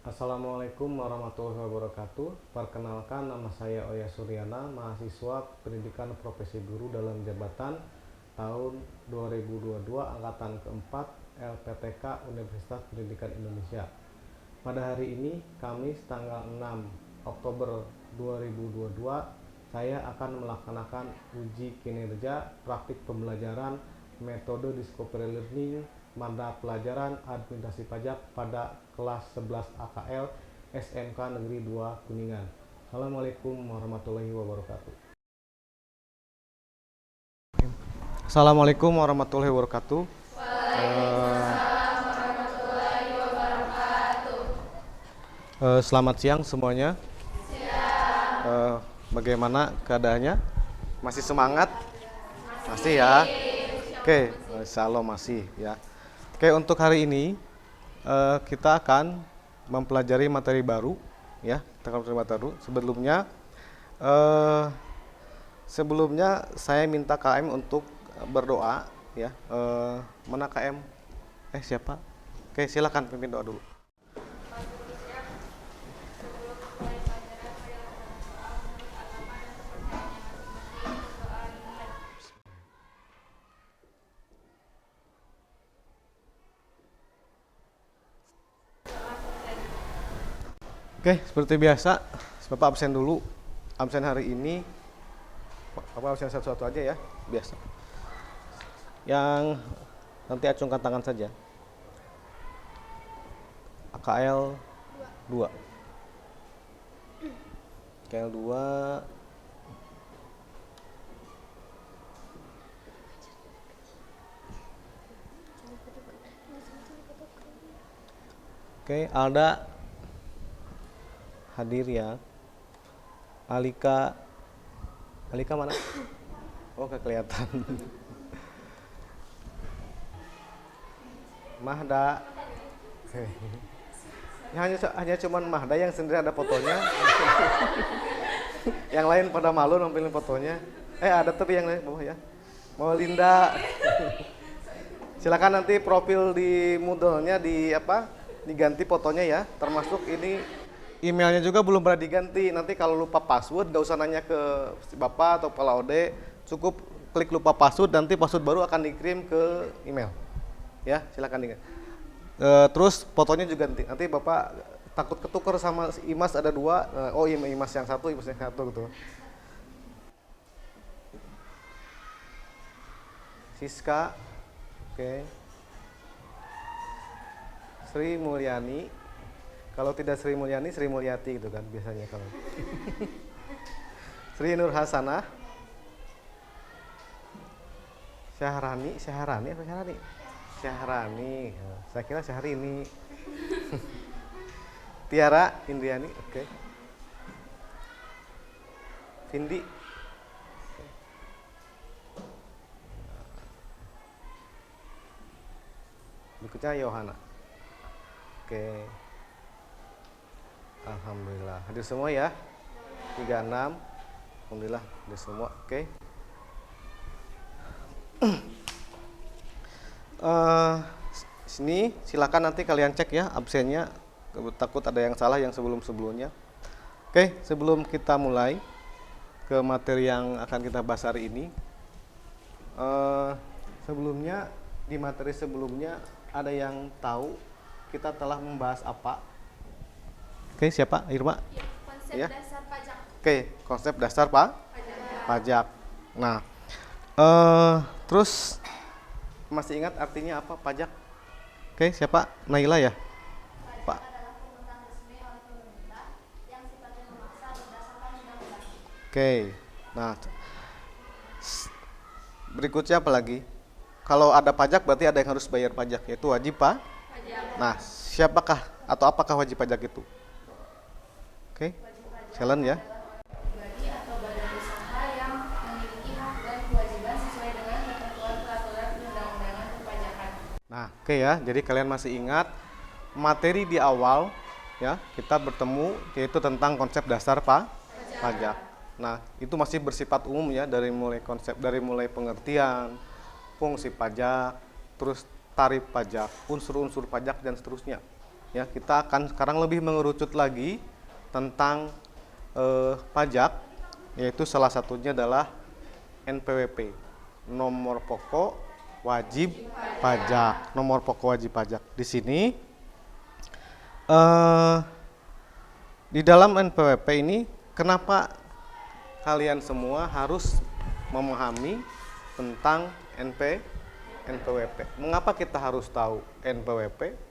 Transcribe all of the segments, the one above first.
Assalamualaikum warahmatullahi wabarakatuh. Perkenalkan, nama saya Oya Suryana, mahasiswa Pendidikan Profesi Guru dalam jabatan tahun 2022 angkatan keempat LPTK Universitas Pendidikan Indonesia. Pada hari ini, Kamis tanggal 6 Oktober 2022, saya akan melaksanakan uji kinerja praktik pembelajaran metode Discovery Learning mata pelajaran administrasi pajak pada kelas 11 AKL SMK Negeri 2 Kuningan. Assalamualaikum warahmatullahi wabarakatuh. Assalamualaikum warahmatullahi wabarakatuh. Selamat siang semuanya. Bagaimana keadaannya? Masih semangat? Masih ya? Oke, insya Allah masih ya. Oke, untuk hari ini kita akan mempelajari materi baru ya. Kita akan mempelajari materi baru. Sebelumnya saya minta KM untuk berdoa ya. Mana KM? Siapa? Oke, silakan pimpin doa dulu. Oke, seperti biasa, Bapak absen dulu. Absen hari ini, Bapak absen satu-satu aja ya, biasa. Yang nanti acungkan tangan saja. AKL 2. AKL 2. Oke, Alda hadir ya. Alika mana? Oh, gak kelihatan. Mahda. Hanya cuman Mahda yang sendiri ada fotonya. Yang lain pada malu nampilin fotonya. Ada tapi yang lain bawah ya. Mau Linda. Silakan nanti profil di Moodle-nya diganti fotonya ya. Termasuk ini emailnya juga belum pernah diganti. Nanti kalau lupa password gak usah nanya ke Bapak atau Pak Laude, cukup klik lupa password, nanti password baru akan dikirim ke email. Ya, silakan diganti. Terus fotonya juga nanti Bapak takut ketukar sama Imas ada 2. Imas yang satu, Imas yang satu gitu. Siska. Oke. Sri Mulyani. Kalau tidak Sri Mulyani, Sri Mulyati gitu kan biasanya kalau. Sri Nur Hasanah. Syahrani apa Syahrani? Syahrani. Saya kira Syahrini. Tiara Indriani, oke. Vindi. Berikutnya Yohana. Oke. Alhamdulillah hadir semua ya. 36. Alhamdulillah hadir semua. Oke. Sini silakan nanti kalian cek ya absennya. Takut ada yang salah yang sebelum-sebelumnya. Oke, sebelum kita mulai ke materi yang akan kita bahas hari ini. Sebelumnya di materi sebelumnya ada yang tahu kita telah membahas apa? Oke, siapa? Irma? Konsep dasar pajak. Oke, konsep dasar pajak. Nah, terus masih ingat artinya apa pajak? Oke, siapa? Naila ya? Pak. Adalah pungutan resmi oleh pemerintah yang sifatnya memaksa berdasarkan undang-undang. Oke. Nah, berikutnya apa lagi? Kalau ada pajak berarti ada yang harus bayar pajak, yaitu wajib pajak. Nah, siapakah atau apakah wajib pajak itu? Oke, challenge ya. Pribadi atau badan usaha yang memiliki hak dan kewajiban sesuai dengan ketentuan peraturan perundang-undangan perpajakan. Nah, oke ya. Jadi kalian masih ingat materi di awal ya, kita bertemu yaitu tentang konsep dasar pajak. Nah, itu masih bersifat umum ya, dari mulai pengertian, fungsi pajak, terus tarif pajak, unsur-unsur pajak dan seterusnya. Ya, kita akan sekarang lebih mengerucut lagi tentang pajak, yaitu salah satunya adalah NPWP, nomor pokok wajib pajak. Nomor pokok wajib pajak. Di sini di dalam NPWP ini, kenapa kalian semua harus memahami tentang NPWP? Mengapa kita harus tahu NPWP?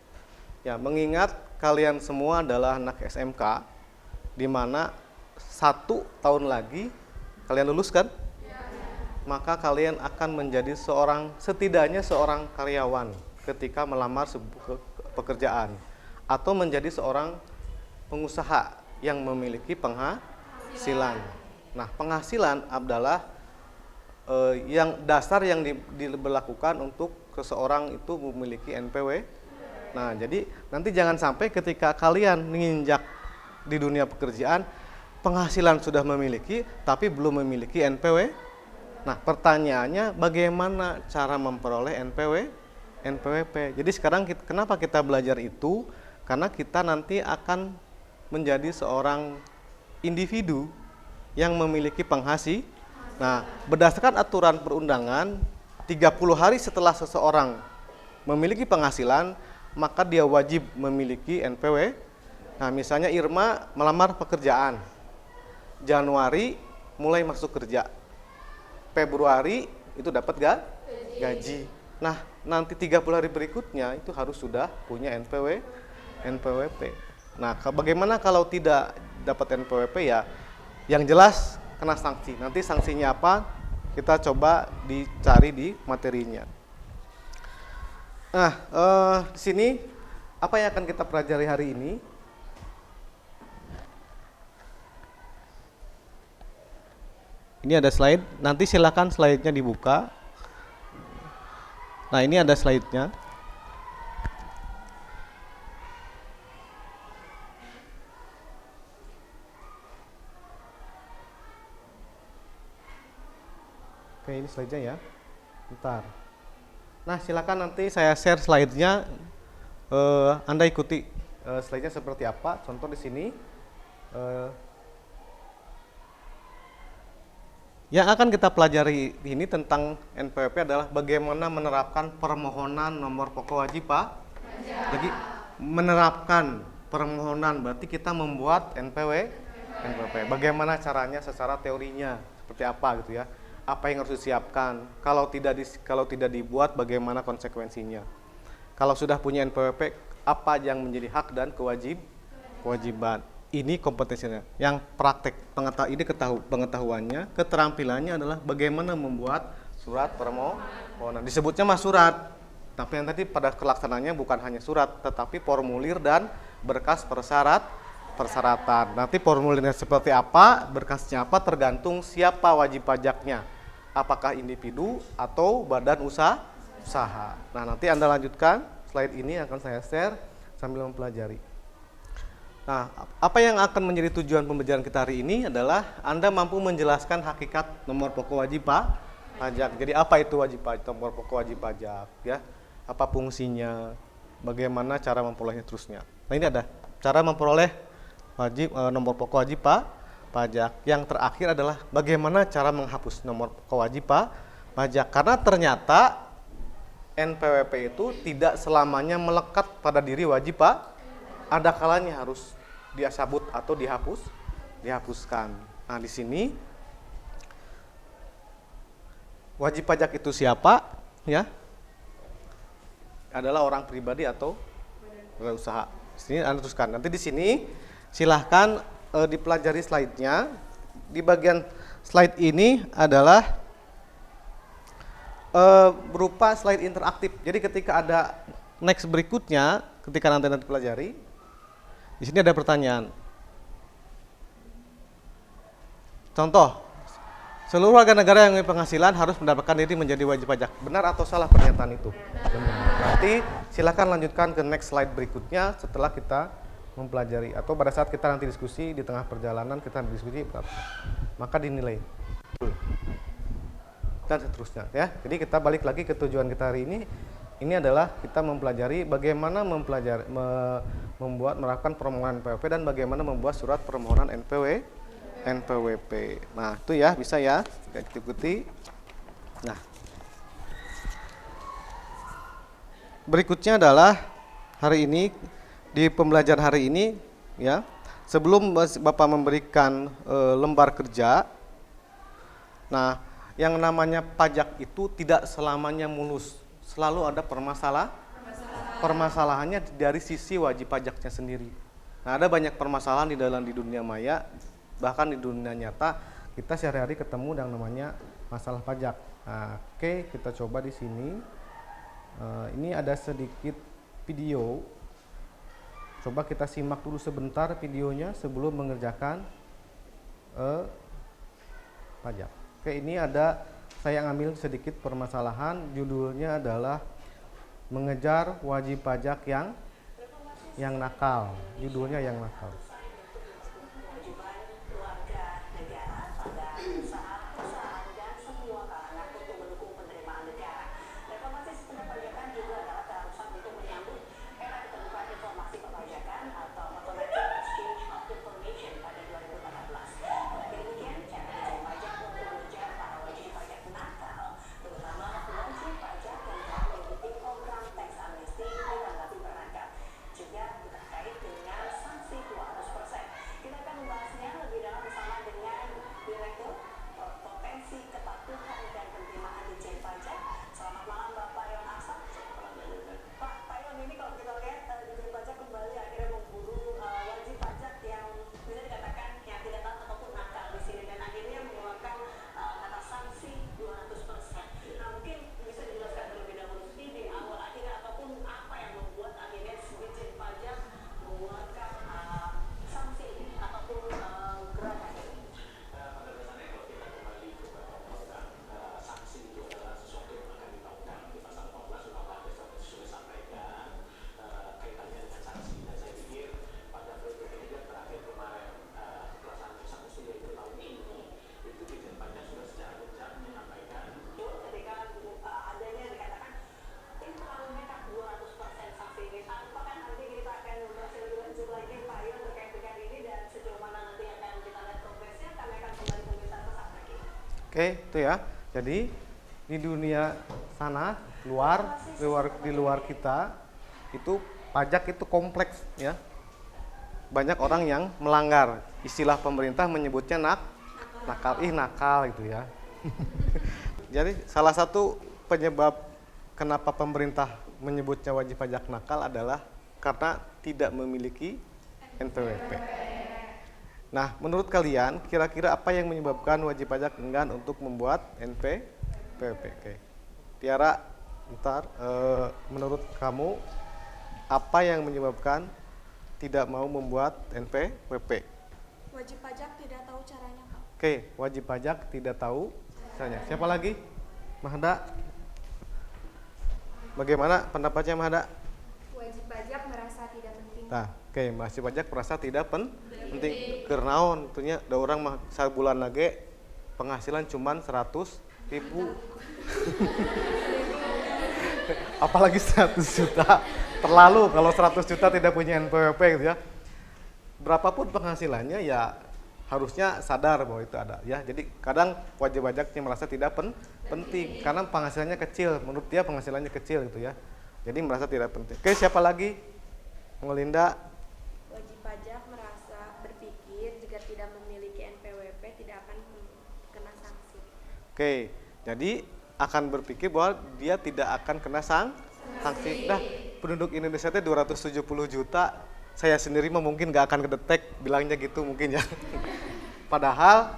Ya, mengingat kalian semua adalah anak SMK, di mana 1 tahun lagi kalian lulus kan? Maka kalian akan menjadi setidaknya seorang karyawan ketika melamar sebuah pekerjaan, atau menjadi seorang pengusaha yang memiliki penghasilan. Nah, penghasilan adalah yang dasar yang diberlakukan untuk seseorang itu memiliki NPW. Nah, jadi nanti jangan sampai ketika kalian menginjak di dunia pekerjaan, penghasilan sudah memiliki tapi belum memiliki NPW. Nah, pertanyaannya bagaimana cara memperoleh NPWP. Jadi sekarang kenapa kita belajar itu? Karena kita nanti akan menjadi seorang individu yang memiliki penghasilan. Nah, berdasarkan aturan perundangan, 30 hari setelah seseorang memiliki penghasilan, maka dia wajib memiliki NPW. Nah, misalnya Irma melamar pekerjaan, Januari mulai masuk kerja, Februari itu dapat gaji. Nah, nanti 30 hari berikutnya itu harus sudah punya NPWP. Nah, bagaimana kalau tidak dapat NPWP ya? Yang jelas kena sanksi. Nanti sanksinya apa? Kita coba dicari di materinya. Nah, di sini apa yang akan kita pelajari hari ini? Ini ada slide. Nanti silakan slide-nya dibuka. Nah, ini ada slide-nya. Oke, ini slide-nya ya. Bentar. Nah, silakan nanti saya share slide-nya. Anda ikuti slide-nya seperti apa. Contoh di sini. Yang akan kita pelajari ini tentang NPWP adalah bagaimana menerapkan permohonan nomor pokok wajib pajak. Jadi menerapkan permohonan berarti kita membuat NPWP. Bagaimana caranya secara teorinya seperti apa gitu ya? Apa yang harus disiapkan? Kalau tidak dibuat, bagaimana konsekuensinya? Kalau sudah punya NPWP, apa yang menjadi hak dan kewajiban? Ini kompetensinya. Yang praktek pengetahuannya, keterampilannya adalah bagaimana membuat surat permohonan. Disebutnya mah surat, tapi yang tadi pada kelaksanaannya bukan hanya surat, tetapi formulir dan berkas persyaratan. Nanti formulirnya seperti apa, berkasnya apa, tergantung siapa wajib pajaknya. Apakah individu atau badan usaha. Nah, nanti Anda lanjutkan slide ini akan saya share sambil mempelajari. Nah, apa yang akan menjadi tujuan pembelajaran kita hari ini adalah Anda mampu menjelaskan hakikat nomor pokok wajib pajak. Jadi apa itu nomor pokok wajib pajak ya? Apa fungsinya? Bagaimana cara memperolehnya terusnya. Nah, ini ada cara memperoleh nomor pokok wajib pajak. Yang terakhir adalah bagaimana cara menghapus nomor pokok wajib pajak. Karena ternyata NPWP itu tidak selamanya melekat pada diri wajib ada kalanya harus disabut atau dihapuskan. Nah, di sini wajib pajak itu siapa? Ya, adalah orang pribadi atau berusaha. Di sini Anda teruskan. Nanti di sini silahkan dipelajari slide-nya. Di bagian slide ini adalah berupa slide interaktif. Jadi ketika ada next berikutnya, ketika nanti pelajari, di sini ada pertanyaan. Contoh, seluruh warga negara yang memiliki penghasilan harus mendapatkan diri menjadi wajib pajak. Benar atau salah pernyataan itu? Benar. Nanti silakan lanjutkan ke next slide berikutnya setelah kita mempelajari, atau pada saat kita nanti diskusi di tengah perjalanan kita diskusi, maka dinilai dan seterusnya ya. Jadi kita balik lagi ke tujuan kita hari ini. Ini adalah kita mempelajari bagaimana melakukan permohonan NPWP dan bagaimana membuat surat permohonan NPWP. Nah, itu ya, bisa ya, kita ikuti. Nah, berikutnya adalah hari ini, di pembelajaran hari ini ya, sebelum Bapak memberikan lembar kerja, nah, yang namanya pajak itu tidak selamanya mulus, selalu ada permasalahannya dari sisi wajib pajaknya sendiri. Nah, ada banyak permasalahan di dunia maya, bahkan di dunia nyata kita sehari-hari ketemu yang namanya masalah pajak. Nah, oke, kita coba di sini. Ini ada sedikit video. Coba kita simak dulu sebentar videonya sebelum mengerjakan pajak. Oke, ini saya ngambil sedikit permasalahan, judulnya adalah mengejar wajib pajak yang nakal. Judulnya yang nakal. Oke, itu ya. Jadi di dunia sana, di luar kita itu pajak itu kompleks ya. Banyak orang yang melanggar. Istilah pemerintah menyebutnya nakal itu ya. Jadi salah satu penyebab kenapa pemerintah menyebutnya wajib pajak nakal adalah karena tidak memiliki NPWP. Nah, menurut kalian, kira-kira apa yang menyebabkan wajib pajak enggan untuk membuat NPWP? Oke. Tiara, menurut kamu, apa yang menyebabkan tidak mau membuat NPWP? Wajib pajak tidak tahu caranya, Pak. Oke, wajib pajak tidak tahu caranya. Siapa lagi? Mahda? Bagaimana pendapatnya Mahda? Wajib pajak merasa tidak penting. Nah, oke, wajib pajak merasa tidak penting. Kernaon, tentunya ada orang mah sabulan lagi penghasilan cuman 100.000. Apalagi 100 juta. Terlalu kalau 100 juta tidak punya NPWP gitu ya. Berapapun penghasilannya ya harusnya sadar bahwa itu ada ya. Jadi kadang wajib pajaknya merasa tidak penting karena penghasilannya kecil. Menurut dia penghasilannya kecil gitu ya. Jadi merasa tidak penting. Oke, siapa lagi? Melinda. Wajib pajak merasa berpikir jika tidak memiliki NPWP tidak akan kena sanksi. Oke, jadi akan berpikir bahwa dia tidak akan kena sanksi. Nah, penduduk Indonesia itu 270 juta. Saya sendiri mungkin gak akan kedetek bilangnya gitu mungkin ya. Padahal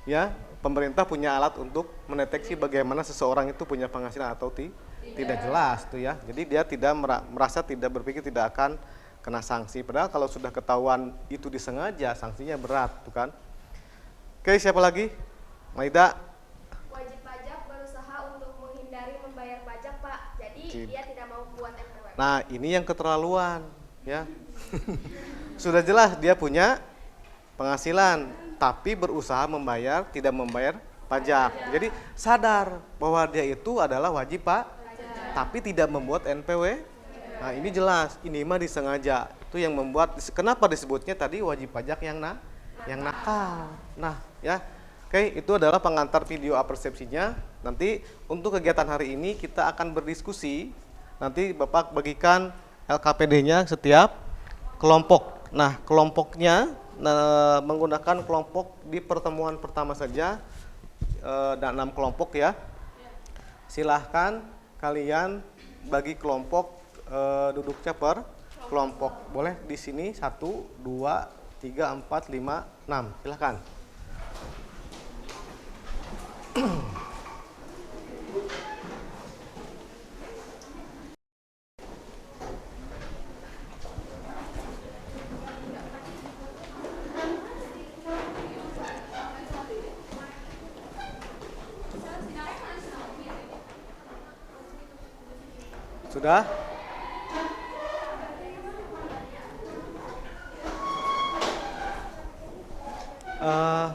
ya pemerintah punya alat untuk mendeteksi bagaimana seseorang itu punya penghasilan atau tidak jelas tuh ya. Jadi dia tidak merasa tidak berpikir tidak akan kena sanksi. Padahal kalau sudah ketahuan itu disengaja, sanksinya berat tuh kan. Oke, siapa lagi? Maida. Wajib pajak berusaha untuk menghindari membayar pajak, Pak. Jadi dia tidak mau buat NPWP. Nah, ini yang keterlaluan ya. Sudah jelas dia punya penghasilan tapi berusaha tidak membayar pajak. Jadi sadar bahwa dia itu adalah wajib tapi tidak membuat NPWP. Nah, ini jelas, ini mah disengaja. Itu yang membuat, kenapa disebutnya tadi wajib pajak yang nakal. Nah, ya. Oke, itu adalah pengantar video apersepsinya. Nanti untuk kegiatan hari ini kita akan berdiskusi. Nanti Bapak bagikan LKPD-nya setiap kelompok. Nah, kelompoknya menggunakan kelompok di pertemuan pertama saja, dan 6 kelompok ya. Silahkan kalian bagi kelompok, duduknya per kelompok. Boleh di sini 1, 2, 3, 4, 5, 6. Silahkan. Sudah?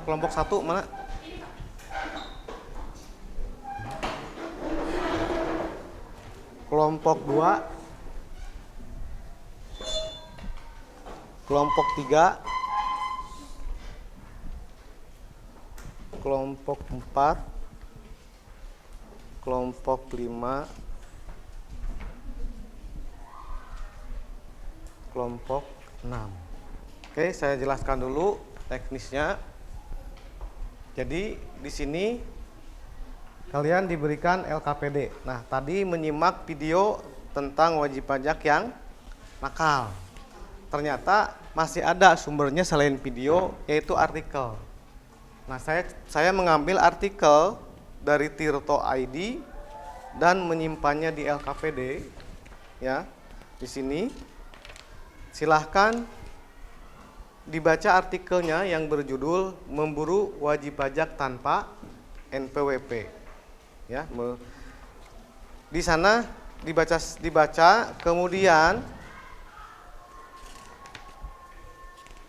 Kelompok 1 mana? Kelompok 2, kelompok 3, kelompok 4, kelompok 5, kelompok 6. Oke, saya jelaskan dulu teknisnya. Jadi di sini kalian diberikan LKPD. Nah, tadi menyimak video tentang wajib pajak yang nakal. Ternyata masih ada sumbernya selain video, yaitu artikel. Nah, saya mengambil artikel dari Tirto ID dan menyimpannya di LKPD. Ya, di sini silahkan dibaca artikelnya yang berjudul Memburu Wajib Pajak Tanpa NPWP. Ya, di sana dibaca, kemudian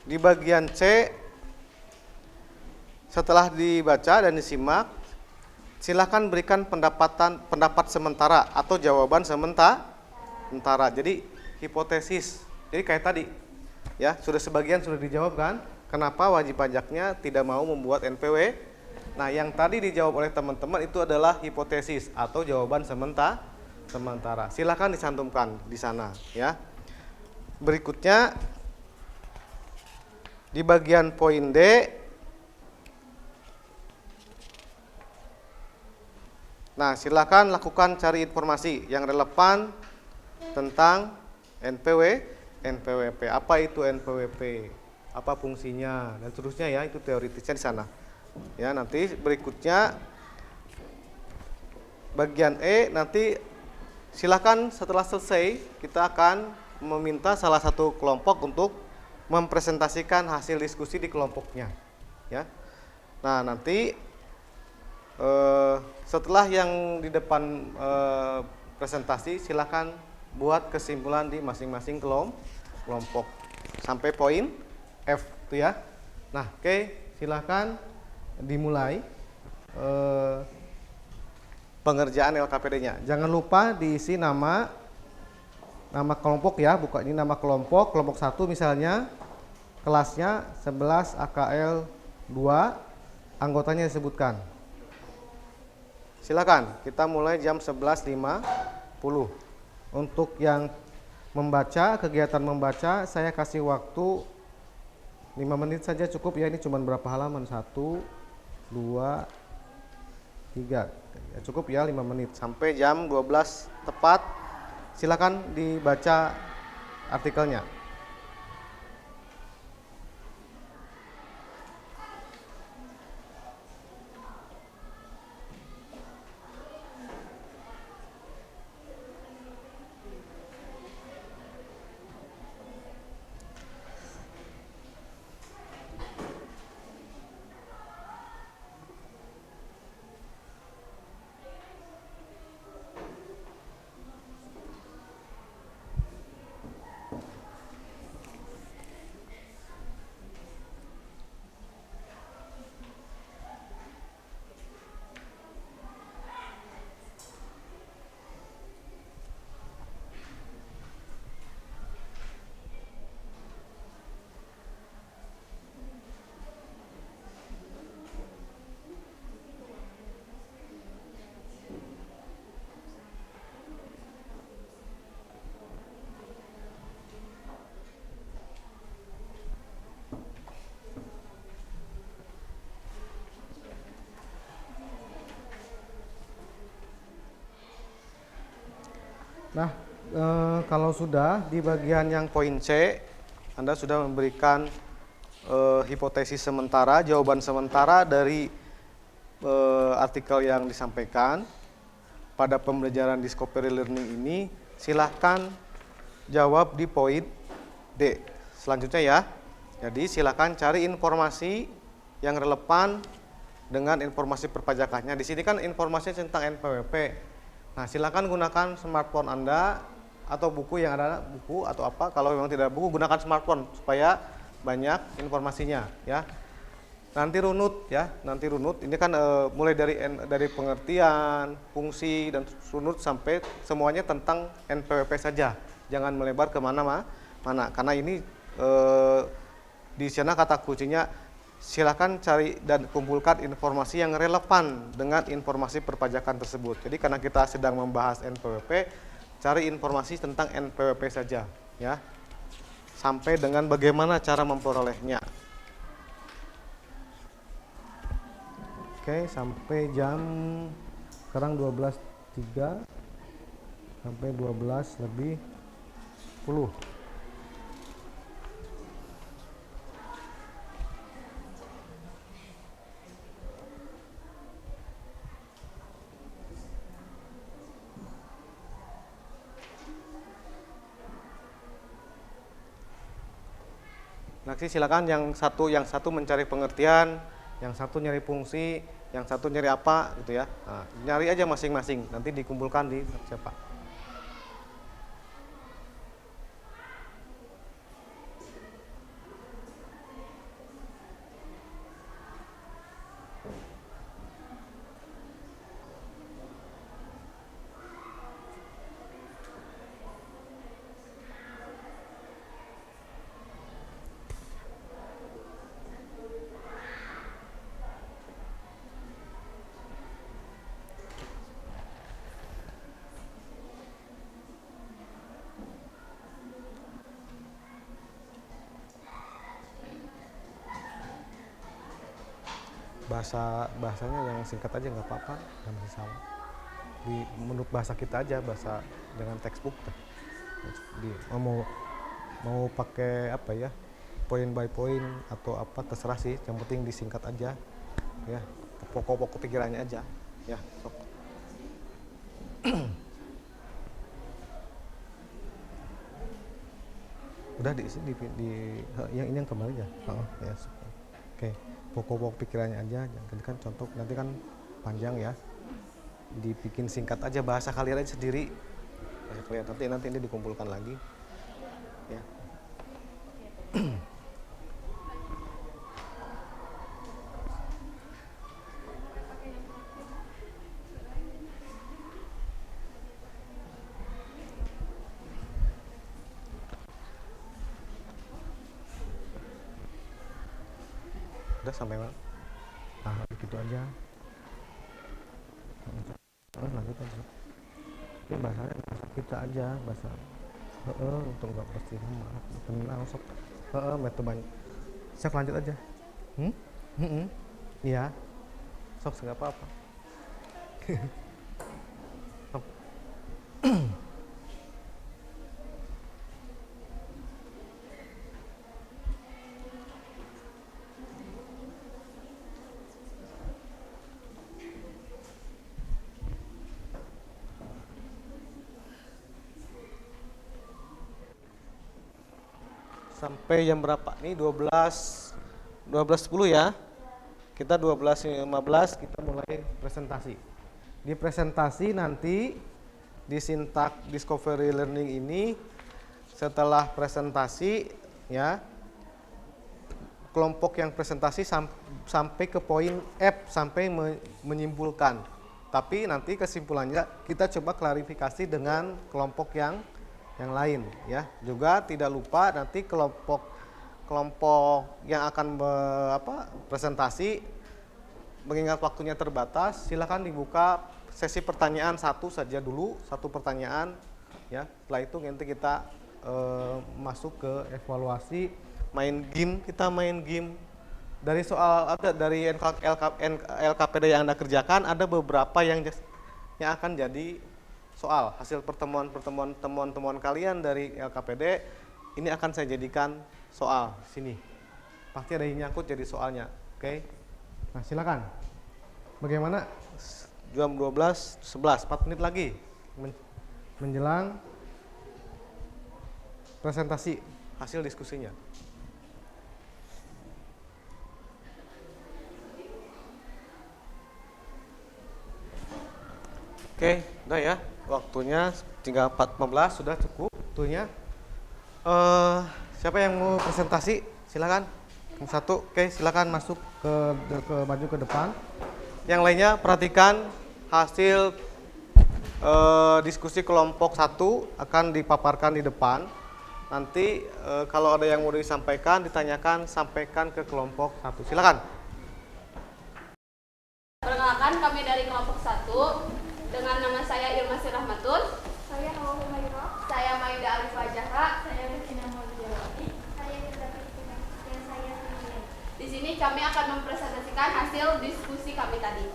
di bagian C setelah dibaca dan disimak, silakan berikan pendapat sementara atau jawaban sementara. Jadi hipotesis. Jadi kayak tadi, ya sebagian sudah dijawab kan? Kenapa wajib pajaknya tidak mau membuat NPW? Nah, yang tadi dijawab oleh teman-teman itu adalah hipotesis atau jawaban sementara. Silakan dicantumkan di sana, ya. Berikutnya di bagian poin D, nah silakan lakukan cari informasi yang relevan tentang NPWP. Apa itu NPWP? Apa fungsinya dan seterusnya ya, itu teoritisnya di sana. Ya, nanti berikutnya bagian E, nanti silakan setelah selesai kita akan meminta salah satu kelompok untuk mempresentasikan hasil diskusi di kelompoknya, ya. Nah, nanti setelah yang di depan presentasi, silakan buat kesimpulan di masing-masing kelompok sampai poin F itu ya. Nah, oke, silakan dimulai pengerjaan LKPD-nya. Jangan lupa diisi nama kelompok ya, bukan ini nama kelompok 1 misalnya, kelasnya 11 AKL 2, anggotanya disebutkan. Silakan, kita mulai jam 11.50. Untuk yang membaca, kegiatan membaca, saya kasih waktu 5 menit saja cukup ya, ini cuma berapa halaman? 1, 2, 3. Ya, cukup ya 5 menit sampai jam 12 tepat. Silakan dibaca artikelnya. Nah, kalau sudah di bagian yang poin C, Anda sudah memberikan hipotesis sementara, jawaban sementara dari artikel yang disampaikan pada pembelajaran discovery learning ini. Silahkan jawab di poin D. Selanjutnya ya. Jadi silahkan cari informasi yang relevan dengan informasi perpajakannya. Di sini kan informasi tentang NPWP. Nah, silakan gunakan smartphone Anda atau buku yang ada, buku atau apa. Kalau memang tidak ada buku, gunakan smartphone supaya banyak informasinya ya. Nanti runut ya, nanti runut. Ini kan mulai dari pengertian, fungsi dan runut sampai semuanya tentang NPWP saja. Jangan melebar ke mana-mana karena ini di sana kata kuncinya silakan cari dan kumpulkan informasi yang relevan dengan informasi perpajakan tersebut. Jadi karena kita sedang membahas NPWP, cari informasi tentang NPWP saja ya. Sampai dengan bagaimana cara memperolehnya. Oke, sampai jam sekarang 12.03 sampai 12:10. Nanti silakan yang satu mencari pengertian, yang satu nyari fungsi, yang satu nyari apa gitu ya. Nah, nyari aja masing-masing, nanti dikumpulkan di siapa. Bahasanya yang singkat aja nggak apa-apa, nggak masalah. Menurut bahasa kita aja, bahasa dengan textbook. Mau pakai apa ya, point by point atau apa terserah sih, yang penting disingkat aja ya, pokok-pokok pikirannya aja ya. Sok. Udah di yang ini yang kembali ya. Ya. Oke, pokok-pokok pikirannya aja, jangan kan contoh nanti kan panjang ya, dibikin singkat aja, bahasa kalian aja sendiri, bahasa kalian nanti ini dikumpulkan lagi ya. Udah sampai mana? Nah, begitu aja. Lanjut aja. Ini bahasanya bahasa kita aja, bahasa untuk nggak pasti nama kenal sok. Metode banyak. Sok lanjut aja. Iya. Sok nggak apa-apa. Sok. Sampai jam berapa? Nih 12:10 ya. Kita 12:15 kita mulai presentasi. Di presentasi nanti di Sintak Discovery Learning ini setelah presentasi ya, kelompok yang presentasi sampai ke poin F sampai menyimpulkan. Tapi nanti kesimpulannya kita coba klarifikasi dengan kelompok yang lain ya. Juga tidak lupa nanti kelompok yang akan presentasi, mengingat waktunya terbatas, silakan dibuka sesi pertanyaan satu saja dulu, satu pertanyaan ya. Setelah itu nanti kita masuk ke evaluasi, kita main game. Dari soal dari LKPD yang Anda kerjakan, ada beberapa yang akan jadi soal. Hasil temuan kalian dari LKPD ini akan saya jadikan soal sini. Pasti ada yang nyangkut jadi soalnya. Oke. Nah, silakan. Bagaimana? Jam 12.11, 4 menit lagi menjelang presentasi hasil diskusinya. Oke, udah ya. Waktunya tinggal 4:15, sudah cukup waktunya. Siapa yang mau presentasi? Silakan. Yang satu, oke, silakan masuk ke maju ke depan. Yang lainnya perhatikan hasil diskusi kelompok 1 akan dipaparkan di depan. Nanti kalau ada yang mau disampaikan, ditanyakan, sampaikan ke kelompok 1. Silakan. Perkenalkan, kami dari kelompok 1 dengan nama saya Ilmasi Rahmatul. Saya Hawa Humairah. Saya Maida Alifah Zahra. Saya Regina Maulidawati. Saya Yuda Kristina. Dan saya Sini. Di sini kami akan mempresentasikan hasil diskusi kami tadi.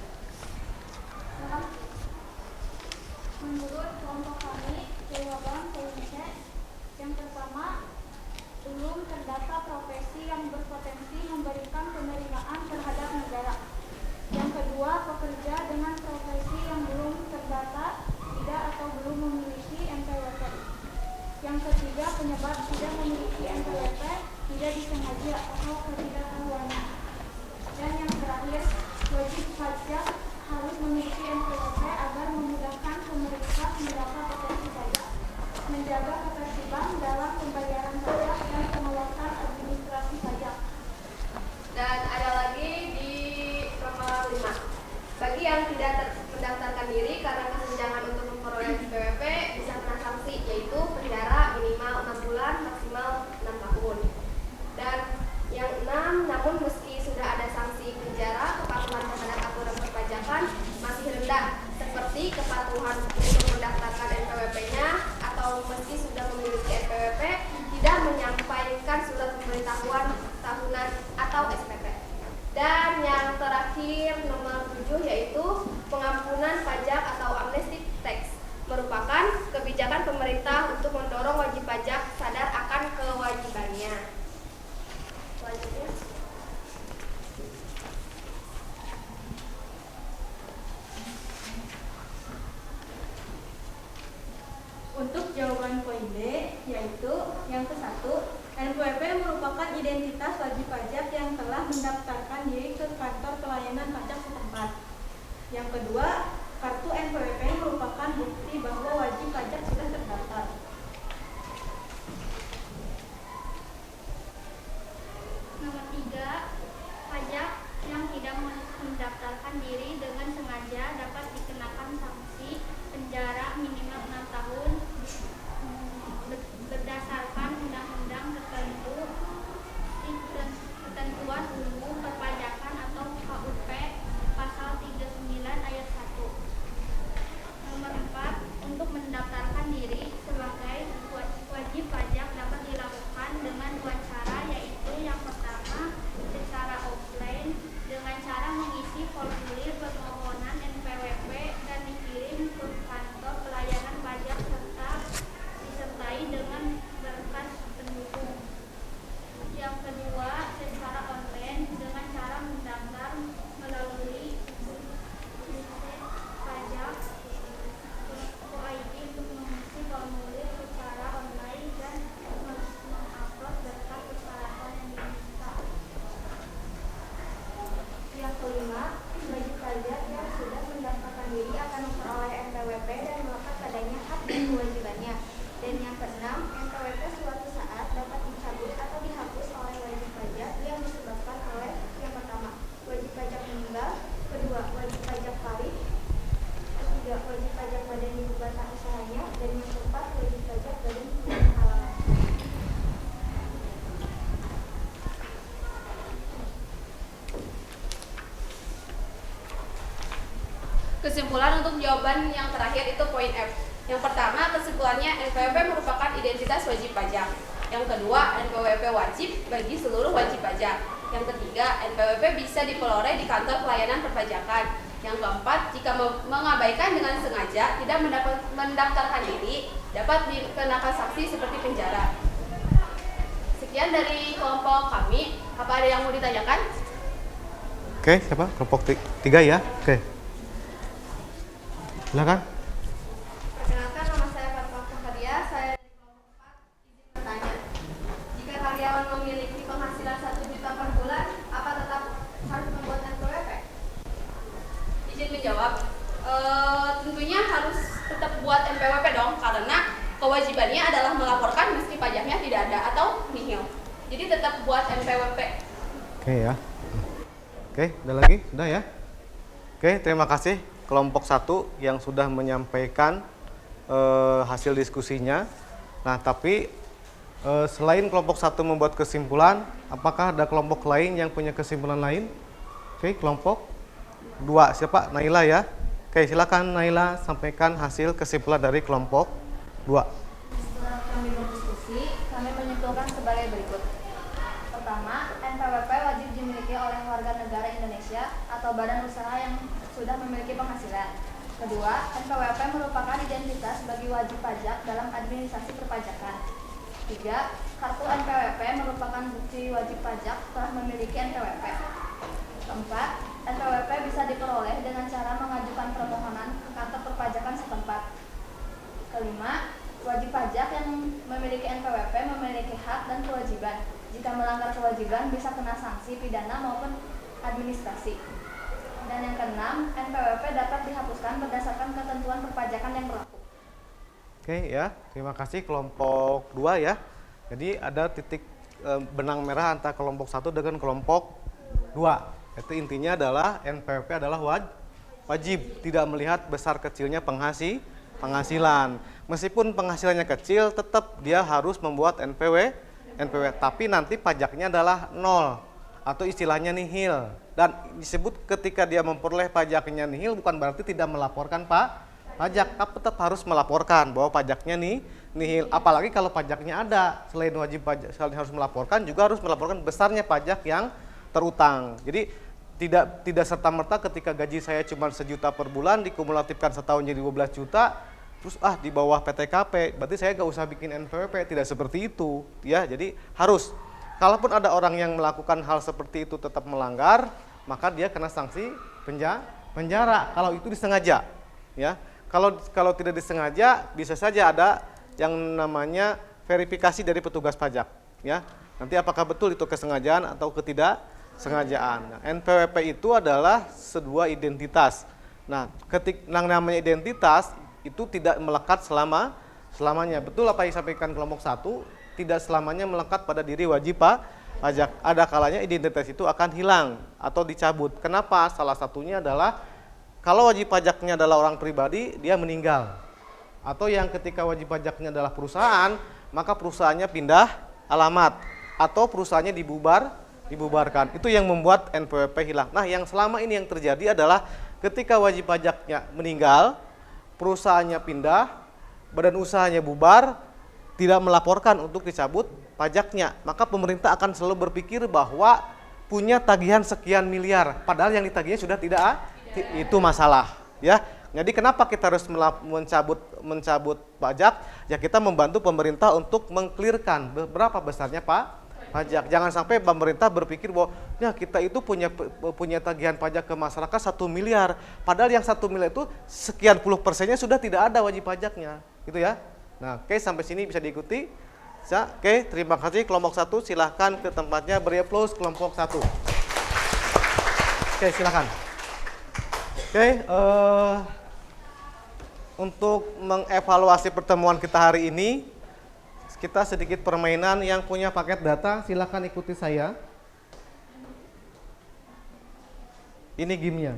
Menurut kelompok kami, jawaban poinnya yang pertama, belum terdata profesi yang berpotensi memberikan penerimaan terhadap negara. Yang kedua, pekerja dengan profesi yang belum terdata tidak atau belum memiliki NPWP. Yang ketiga, penyebab tidak memiliki NPWP tidak disengaja atau ketidaktahuannya. Dan yang terakhir, wajib pajak harus memiliki NPWP agar memudahkan pemeriksa mendata potensi pajak, menjaga ketertiban dalam pembayaran pajak dan pengawasan administrasi pajak. Dan ada lagi di nomor 5. Bagi yang tidak mendaftarkan diri karena kesenjangan untuk memperoleh PWP bisa kena sanksi, yaitu penjara minimal 6 bulan, maksimal 6 tahun. Dan yang 6, namun meski sudah ada sanksi penjara, kepatuhan terhadap aturan perpajakan masih rendah, seperti kepatuhan untuk mendaftarkan NPWP-nya atau meski sudah memiliki NPWP tidak menyampaikan surat pemberitahuan tahunan atau SPT. Dan yang terakhir nomor 7 yaitu pengampunan pajak atau amnesty tax, merupakan kebijakan pemerintah untuk mendorong wajib pajak sadar akan kewajibannya. Selanjutnya. Untuk jawaban poin B, yaitu yang ke-1, NPWP merupakan identitas wajib pajak yang telah mendaftarkan diri ke kantor pelayanan pajak setempat. Yang kedua, kartu NPWP merupakan bukti bahwa wajib pajak sudah terdaftar. Nomor 3, pajak yang tidak mendaftarkan diri dengan sengaja dapat dikenakan sanksi penjara minimal 6 tahun berdasarkan undang-undang tertentu, ketentuan umum perpajakan atau KUP pasal 39 ayat 1. Nomor 4, untuk mendaftarkan diri sebagai wajib pajak dapat dilakukan dengan dua cara, yaitu yang pertama secara offline dengan cara mengisi formulir permohonan NPWP dan dikirim ke kantor pelayanan pajak serta disertai dengan berkas pendukung. Yang kedua, secara online dengan cara mendaftar melalui pajak ID untuk mengisi formulir secara online dan mengupload berkas persyaratan yang diminta. Yang kelima, wajib pajak yang sudah mendaftarkan diri akan memperoleh NPWP dan melekat padanya hak dan kewajibannya. Dan yang keenam, NPWP suatu saat dapat dicabut atau dihapus oleh wajib pajak yang disebabkan oleh yang pertama, wajib pajak meninggal, kedua, wajib pajak farid, ketiga, wajib pajak badan ibu badan usahanya, dan yang keempat, wajib pajak badan halangan. Kesimpulan untuk jawaban yang terakhir itu poin F. Yang pertama, kesimpulannya NPWP merupakan identitas wajib pajak. Yang kedua, NPWP wajib bagi seluruh wajib pajak. Yang ketiga, NPWP bisa diperoleh di kantor pelayanan perpajakan. Yang keempat, jika mengabaikan dengan sengaja tidak mendaftarkan diri, dapat dikenakan sanksi seperti penjara. Sekian dari kelompok kami. Apa ada yang mau ditanyakan? Oke, siapa? Kelompok 3 ya? Oke. Silakan. Perkenalkan, nama saya Fatma Fahadia, saya dari kelompok 4. Izin bertanya, jika karyawan memiliki penghasilan 1 juta per bulan, apa tetap harus membuat NPWP? Izin menjawab, tentunya harus tetap buat NPWP dong, karena kewajibannya adalah melaporkan meski pajaknya tidak ada atau nihil. Jadi tetap buat NPWP. Oke ya. Oke, ada lagi? Sudah ya? Oke, terima kasih kelompok 1 yang sudah menyampaikan hasil diskusinya. Nah, tapi selain kelompok 1 membuat kesimpulan, apakah ada kelompok lain yang punya kesimpulan lain? Oke, kelompok 2. Siapa? Naila ya? Oke, silakan Naila sampaikan hasil kesimpulan dari kelompok 2. Setelah kami berdiskusi, kami menyimpulkan sebagai berikut. Pertama, NPWP wajib dimiliki oleh warga negara Indonesia atau badan usaha yang sudah memiliki penghasilan. Kedua, NPWP merupakan identitas bagi wajib pajak dalam administrasi perpajakan. 3. Kartu NPWP merupakan bukti wajib pajak telah memiliki NPWP. 4. NPWP bisa diperoleh dengan cara mengajukan permohonan ke kantor perpajakan setempat. 5. Wajib pajak yang memiliki NPWP memiliki hak dan kewajiban. Jika melanggar kewajiban bisa kena sanksi pidana maupun administrasi. Dan yang keenam, NPWP dapat dihapuskan berdasarkan ketentuan perpajakan yang berlaku. Oke ya, terima kasih kelompok 2 ya. Jadi ada titik benang merah antara kelompok 1 dengan kelompok 2. Itu intinya adalah NPWP adalah wajib, tidak melihat besar kecilnya penghasilan. Meskipun penghasilannya kecil, tetap dia harus membuat NPWP, tapi nanti pajaknya adalah 0 atau istilahnya nihil. Dan disebut ketika dia memperoleh pajaknya nihil bukan berarti tidak melaporkan pajak, tapi tetap harus melaporkan bahwa pajaknya nihil. Apalagi kalau pajaknya ada, selain wajib pajak selain harus melaporkan, juga harus melaporkan besarnya pajak yang terutang. Jadi tidak serta-merta ketika gaji saya cuma 1 juta per bulan dikumulatifkan setahun jadi 12 juta, terus di bawah PTKP, berarti saya gak usah bikin NPWP. Tidak seperti itu ya. Jadi harus, kalaupun ada orang yang melakukan hal seperti itu tetap melanggar, maka dia kena sanksi penjara kalau itu disengaja ya. Kalau tidak disengaja, bisa saja ada yang namanya verifikasi dari petugas pajak ya. Nanti apakah betul itu kesengajaan atau ketidaksengajaan. Nah, NPWP itu adalah sebuah identitas. Nah, namanya identitas itu tidak melekat selamanya. Betul apa yang disampaikan kelompok 1, tidak selamanya melekat pada diri wajib pajak. Ada kalanya identitas itu akan hilang atau dicabut. Kenapa? Salah satunya adalah kalau wajib pajaknya adalah orang pribadi, dia meninggal. Atau yang ketika wajib pajaknya adalah perusahaan, maka perusahaannya pindah alamat atau perusahaannya dibubarkan. Itu yang membuat NPWP hilang. Nah, yang selama ini yang terjadi adalah ketika wajib pajaknya meninggal, perusahaannya pindah, badan usahanya bubar, tidak melaporkan untuk dicabut pajaknya, maka pemerintah akan selalu berpikir bahwa punya tagihan sekian miliar, padahal yang ditagihnya sudah tidak. Itu masalah ya. Jadi kenapa kita harus mencabut pajak? Ya kita membantu pemerintah untuk mengklirkan berapa besarnya pajak. Jangan sampai pemerintah berpikir bahwa ya kita itu punya tagihan pajak ke masyarakat 1 miliar, padahal yang 1 miliar itu sekian puluh persennya sudah tidak ada wajib pajaknya, gitu ya. Nah, oke, sampai sini bisa diikuti. Oke, terima kasih kelompok 1, silahkan ke tempatnya, beri aplaus kelompok 1. Oke, silahkan. Oke, untuk mengevaluasi pertemuan kita hari ini, kita sedikit permainan. Yang punya paket data, silahkan ikuti saya. Ini gamenya.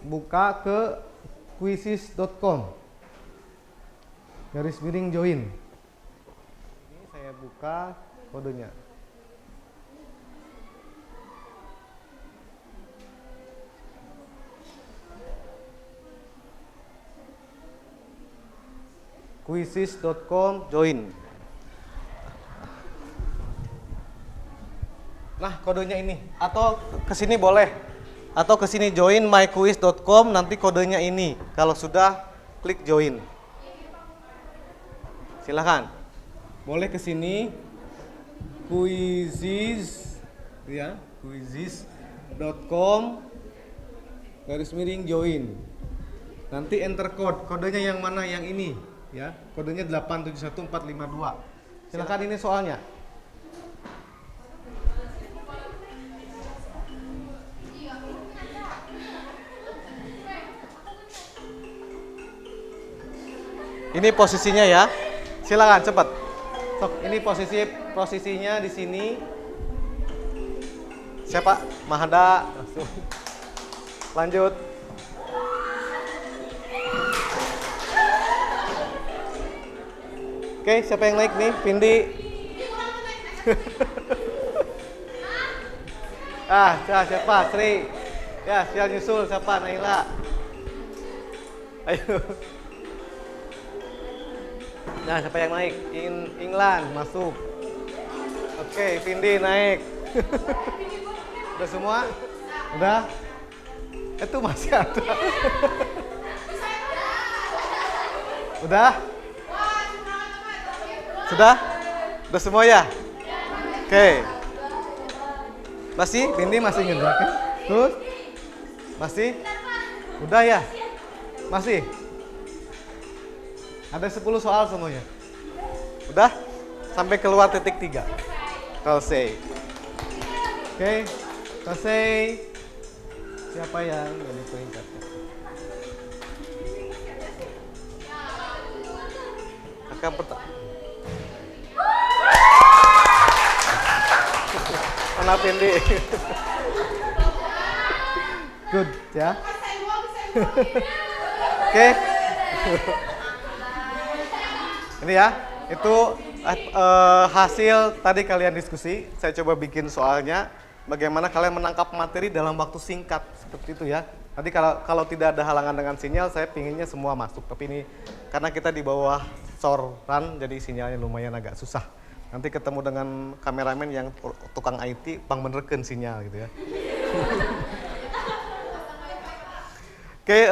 Buka ke quizzes.com. /join. Ini saya buka kodenya. quizzes.com join. Nah, kodenya ini, atau kesini boleh. atau ke sini join myquiz.com, nanti kodenya ini. Kalau sudah klik join. Silakan. Boleh ke sini quizzes ya, quizzes.com /join. Nanti enter code. Kodenya yang mana? Yang ini ya. Kodenya 871452. Silakan, ini soalnya. Ini posisinya ya. Silakan cepat. Sok, ini posisinya di sini. Siapa? Mahada. Lanjut. Oke, siapa yang naik nih? Vindi. Siapa? Sri. Ya, sial nyusul siapa? Naila. Ayo. Nah, siapa yang naik? Inglan masuk. Oke, Vindi naik. Udah semua? Udah? Itu masih ada. Udah? Sudah? Udah semua ya? Oke. Masih? Vindi masih ngedrak? Terus? Masih? Udah ya? Masih? Ada 10 soal semuanya. Udah? Sampai keluar titik 3. Selesai. Oke. Selesai. Siapa yang jadi peringkatnya? Akan Mana Pendi? Good ya. Oke. Ini ya, itu hasil tadi kalian diskusi. Saya coba bikin soalnya, bagaimana kalian menangkap materi dalam waktu singkat seperti itu ya. Tadi kalau tidak ada halangan dengan sinyal, saya pinginnya semua masuk. Tapi ini karena kita di bawah soran, jadi sinyalnya lumayan agak susah. Nanti ketemu dengan kameramen yang tukang IT, pang menerken sinyal gitu ya. Oke,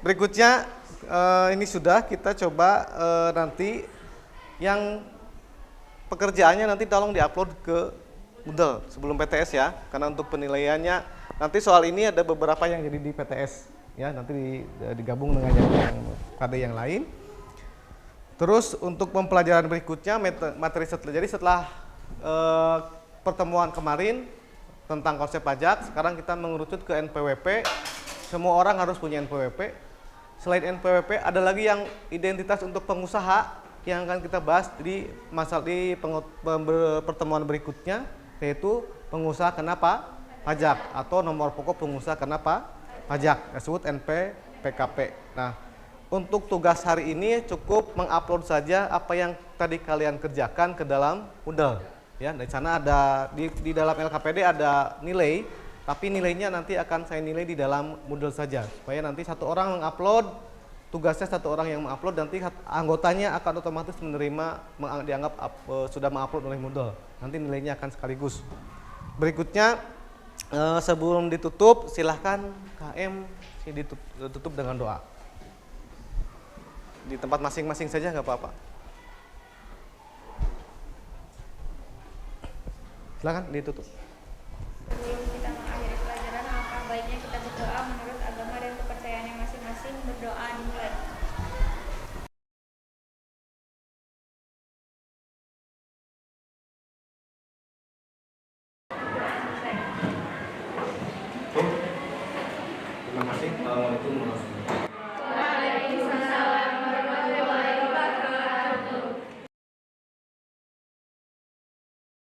berikutnya. Ini sudah, kita coba nanti yang pekerjaannya nanti tolong diupload ke Moodle sebelum PTS ya, karena untuk penilaiannya nanti soal ini ada beberapa yang jadi di PTS ya, nanti digabung dengan yang pada yang lain. Terus untuk pembelajaran berikutnya materi setelah pertemuan kemarin tentang konsep pajak, sekarang kita mengerucut ke NPWP. Semua orang harus punya NPWP. Selain NPWP, ada lagi yang identitas untuk pengusaha yang akan kita bahas di pertemuan berikutnya, yaitu pengusaha kenapa pajak atau nomor pokok pengusaha kenapa pajak, disebut NPPKP. Nah, untuk tugas hari ini cukup mengupload saja apa yang tadi kalian kerjakan ke dalam Moodle. Ya, di sana ada di dalam LKPD ada nilai. Tapi nilainya nanti akan saya nilai di dalam Moodle saja, supaya nanti satu orang mengupload, tugasnya satu orang yang mengupload, nanti anggotanya akan otomatis dianggap sudah mengupload oleh Moodle. Nanti nilainya akan sekaligus. Berikutnya, sebelum ditutup, silahkan KM ditutup dengan doa. Di tempat masing-masing saja nggak apa-apa. Silahkan ditutup. Sebelum kita mengakhiri pelajaran, alangkah baiknya kita berdoa menurut agama dan kepercayaan yang masing-masing. Berdoa dimulai. Terima kasih. Assalamualaikum warahmatullahi wabarakatuh.